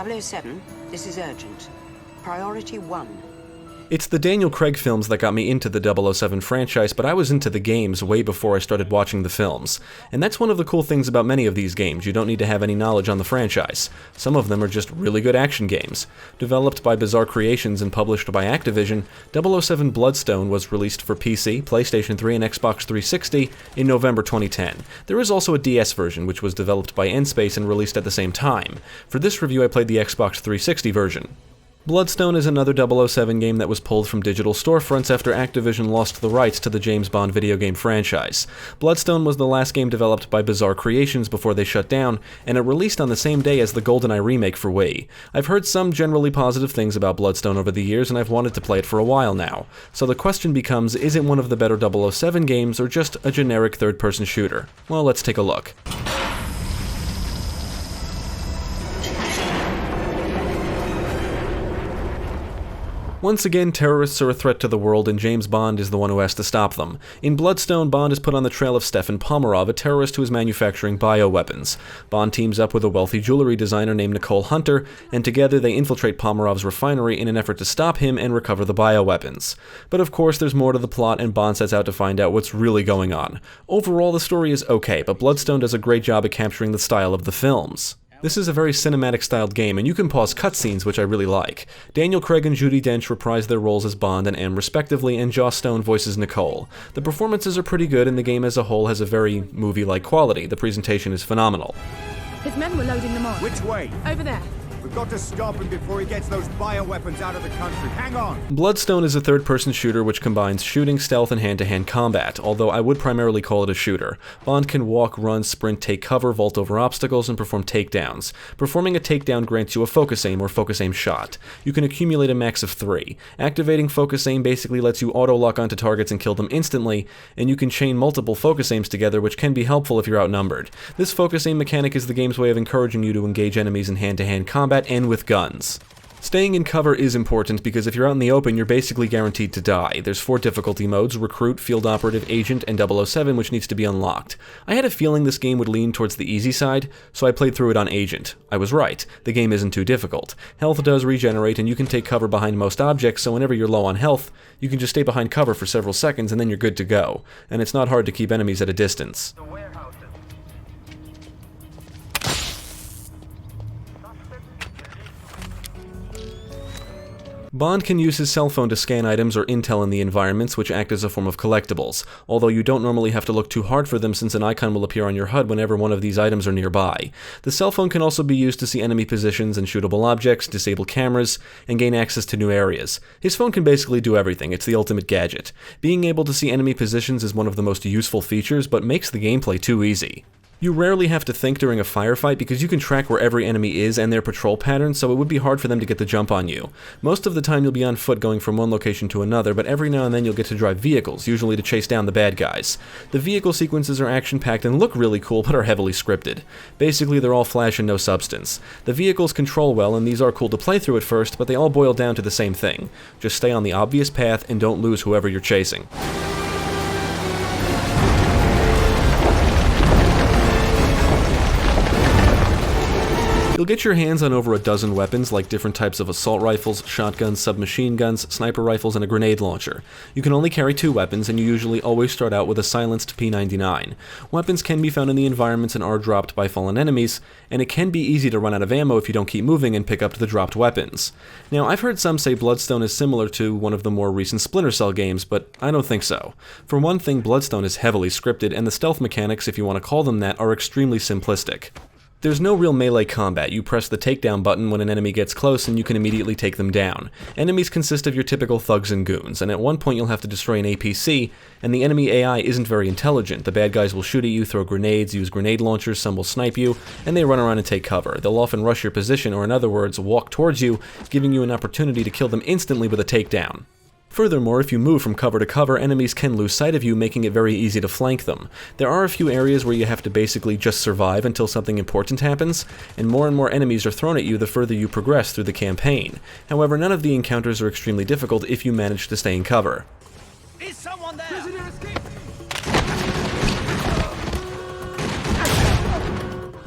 007, this is urgent. Priority 1. It's the Daniel Craig films that got me into the 007 franchise, but I was into the games way before I started watching the films. And that's one of the cool things about many of these games, you don't need to have any knowledge on the franchise. Some of them are just really good action games. Developed by Bizarre Creations and published by Activision, 007 Bloodstone was released for PC, PlayStation 3, and Xbox 360 in November 2010. There is also a DS version, which was developed by N-Space and released at the same time. For this review I played the Xbox 360 version. Bloodstone is another 007 game that was pulled from digital storefronts after Activision lost the rights to the James Bond video game franchise. Bloodstone was the last game developed by Bizarre Creations before they shut down, and it released on the same day as the GoldenEye remake for Wii. I've heard some generally positive things about Bloodstone over the years, and I've wanted to play it for a while now. So the question becomes, is it one of the better 007 games, or just a generic third-person shooter? Well, let's take a look. Once again, terrorists are a threat to the world, and James Bond is the one who has to stop them. In Bloodstone, Bond is put on the trail of Stefan Pomerov, a terrorist who is manufacturing bioweapons. Bond teams up with a wealthy jewelry designer named Nicole Hunter, and together they infiltrate Pomerov's refinery in an effort to stop him and recover the bioweapons. But of course, there's more to the plot, and Bond sets out to find out what's really going on. Overall, the story is okay, but Bloodstone does a great job at capturing the style of the films. This is a very cinematic-styled game, and you can pause cutscenes, which I really like. Daniel Craig and Judi Dench reprise their roles as Bond and M respectively, and Joss Stone voices Nicole. The performances are pretty good, and the game as a whole has a very movie-like quality. The presentation is phenomenal. His men were loading them on. Which way? Over there. We've got to stop him before he gets those bioweapons out of the country. Hang on! Bloodstone is a third-person shooter which combines shooting, stealth, and hand-to-hand combat, although I would primarily call it a shooter. Bond can walk, run, sprint, take cover, vault over obstacles, and perform takedowns. Performing a takedown grants you a focus aim or focus aim shot. You can accumulate a max of 3. Activating focus aim basically lets you auto-lock onto targets and kill them instantly, and you can chain multiple focus aims together, which can be helpful if you're outnumbered. This focus aim mechanic is the game's way of encouraging you to engage enemies in hand-to-hand combat and with guns. Staying in cover is important because if you're out in the open, you're basically guaranteed to die. There's 4 difficulty modes: Recruit, Field Operative, Agent, and 007, which needs to be unlocked. I had a feeling this game would lean towards the easy side, so I played through it on Agent. I was right. The game isn't too difficult. Health does regenerate, and you can take cover behind most objects, so whenever you're low on health, you can just stay behind cover for several seconds and then you're good to go. And it's not hard to keep enemies at a distance. Bond can use his cell phone to scan items or intel in the environments, which act as a form of collectibles, although you don't normally have to look too hard for them since an icon will appear on your HUD whenever one of these items are nearby. The cell phone can also be used to see enemy positions and shootable objects, disable cameras, and gain access to new areas. His phone can basically do everything. It's the ultimate gadget. Being able to see enemy positions is one of the most useful features, but makes the gameplay too easy. You rarely have to think during a firefight because you can track where every enemy is and their patrol patterns, so it would be hard for them to get the jump on you. Most of the time you'll be on foot going from one location to another, but every now and then you'll get to drive vehicles, usually to chase down the bad guys. The vehicle sequences are action-packed and look really cool, but are heavily scripted. Basically, they're all flash and no substance. The vehicles control well, and these are cool to play through at first, but they all boil down to the same thing. Just stay on the obvious path and don't lose whoever you're chasing. You'll get your hands on over a dozen weapons, like different types of assault rifles, shotguns, submachine guns, sniper rifles, and a grenade launcher. You can only carry 2 weapons, and you usually always start out with a silenced P99. Weapons can be found in the environments and are dropped by fallen enemies, and it can be easy to run out of ammo if you don't keep moving and pick up the dropped weapons. Now, I've heard some say Bloodstone is similar to one of the more recent Splinter Cell games, but I don't think so. For one thing, Bloodstone is heavily scripted, and the stealth mechanics, if you want to call them that, are extremely simplistic. There's no real melee combat. You press the takedown button when an enemy gets close and you can immediately take them down. Enemies consist of your typical thugs and goons, and at one point you'll have to destroy an APC, and the enemy AI isn't very intelligent. The bad guys will shoot at you, throw grenades, use grenade launchers, some will snipe you, and they run around and take cover. They'll often rush your position, or in other words, walk towards you, giving you an opportunity to kill them instantly with a takedown. Furthermore, if you move from cover to cover, enemies can lose sight of you, making it very easy to flank them. There are a few areas where you have to basically just survive until something important happens, and more enemies are thrown at you the further you progress through the campaign. However, none of the encounters are extremely difficult if you manage to stay in cover. Is someone there?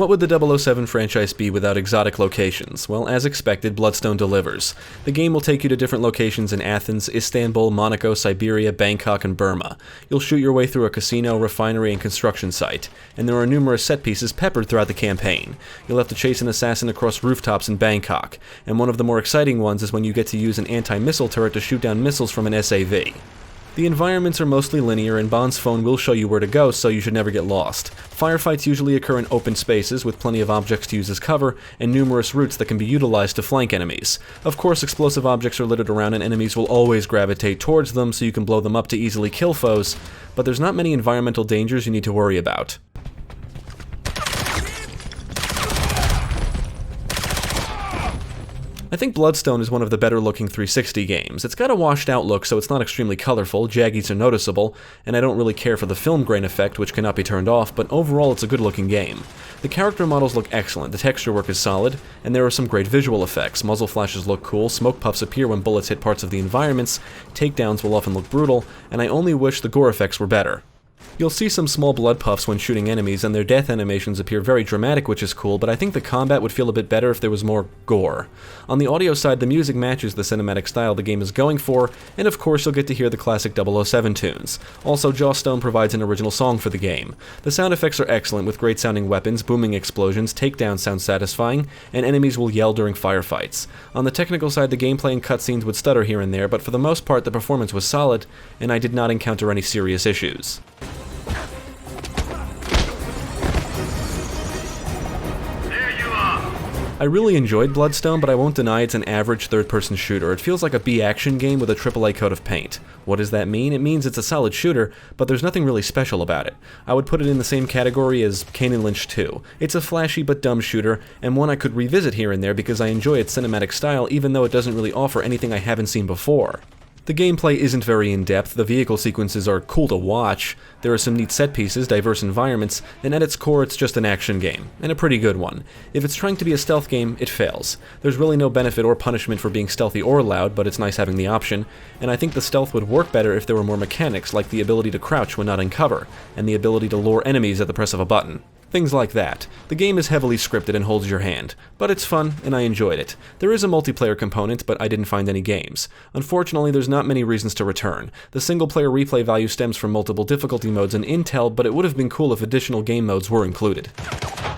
What would the 007 franchise be without exotic locations? Well, as expected, Bloodstone delivers. The game will take you to different locations in Athens, Istanbul, Monaco, Siberia, Bangkok, and Burma. You'll shoot your way through a casino, refinery, and construction site, and there are numerous set pieces peppered throughout the campaign. You'll have to chase an assassin across rooftops in Bangkok, and one of the more exciting ones is when you get to use an anti-missile turret to shoot down missiles from an SAV. The environments are mostly linear, and Bond's phone will show you where to go, so you should never get lost. Firefights usually occur in open spaces, with plenty of objects to use as cover, and numerous routes that can be utilized to flank enemies. Of course, explosive objects are littered around, and enemies will always gravitate towards them, so you can blow them up to easily kill foes, but there's not many environmental dangers you need to worry about. I think Bloodstone is one of the better looking 360 games. It's got a washed out look, so it's not extremely colorful, jaggies are noticeable, and I don't really care for the film grain effect, which cannot be turned off, but overall it's a good looking game. The character models look excellent, the texture work is solid, and there are some great visual effects. Muzzle flashes look cool, smoke puffs appear when bullets hit parts of the environments, takedowns will often look brutal, and I only wish the gore effects were better. You'll see some small blood puffs when shooting enemies, and their death animations appear very dramatic, which is cool, but I think the combat would feel a bit better if there was more gore. On the audio side, the music matches the cinematic style the game is going for, and of course you'll get to hear the classic 007 tunes. Also, Jawstone provides an original song for the game. The sound effects are excellent, with great sounding weapons, booming explosions, takedowns sound satisfying, and enemies will yell during firefights. On the technical side, the gameplay and cutscenes would stutter here and there, but for the most part the performance was solid, and I did not encounter any serious issues. I really enjoyed Bloodstone, but I won't deny it's an average third-person shooter. It feels like a B-action game with a AAA coat of paint. What does that mean? It means it's a solid shooter, but there's nothing really special about it. I would put it in the same category as Kane and Lynch 2. It's a flashy but dumb shooter, and one I could revisit here and there because I enjoy its cinematic style, even though it doesn't really offer anything I haven't seen before. The gameplay isn't very in-depth, the vehicle sequences are cool to watch, there are some neat set pieces, diverse environments, and at its core it's just an action game, and a pretty good one. If it's trying to be a stealth game, it fails. There's really no benefit or punishment for being stealthy or loud, but it's nice having the option, and I think the stealth would work better if there were more mechanics like the ability to crouch when not in cover, and the ability to lure enemies at the press of a button. Things like that. The game is heavily scripted and holds your hand, but it's fun, and I enjoyed it. There is a multiplayer component, but I didn't find any games. Unfortunately, there's not many reasons to return. The single-player replay value stems from multiple difficulty modes in Intel, but it would have been cool if additional game modes were included.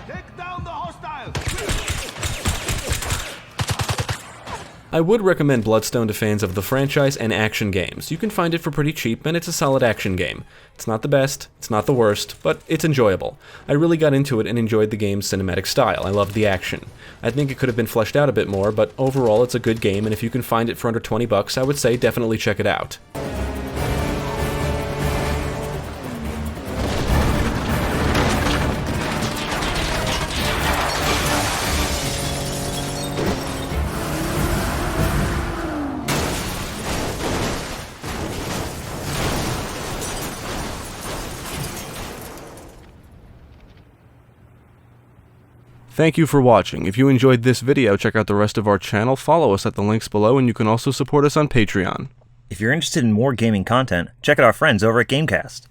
Take down the hostile! I would recommend Bloodstone to fans of the franchise and action games. You can find it for pretty cheap, and it's a solid action game. It's not the best, it's not the worst, but it's enjoyable. I really got into it and enjoyed the game's cinematic style. I loved the action. I think it could have been fleshed out a bit more, but overall it's a good game, and if you can find it for under $20, I would say definitely check it out. Thank you for watching. If you enjoyed this video, check out the rest of our channel, follow us at the links below, and you can also support us on Patreon. If you're interested in more gaming content, check out our friends over at Gamecast.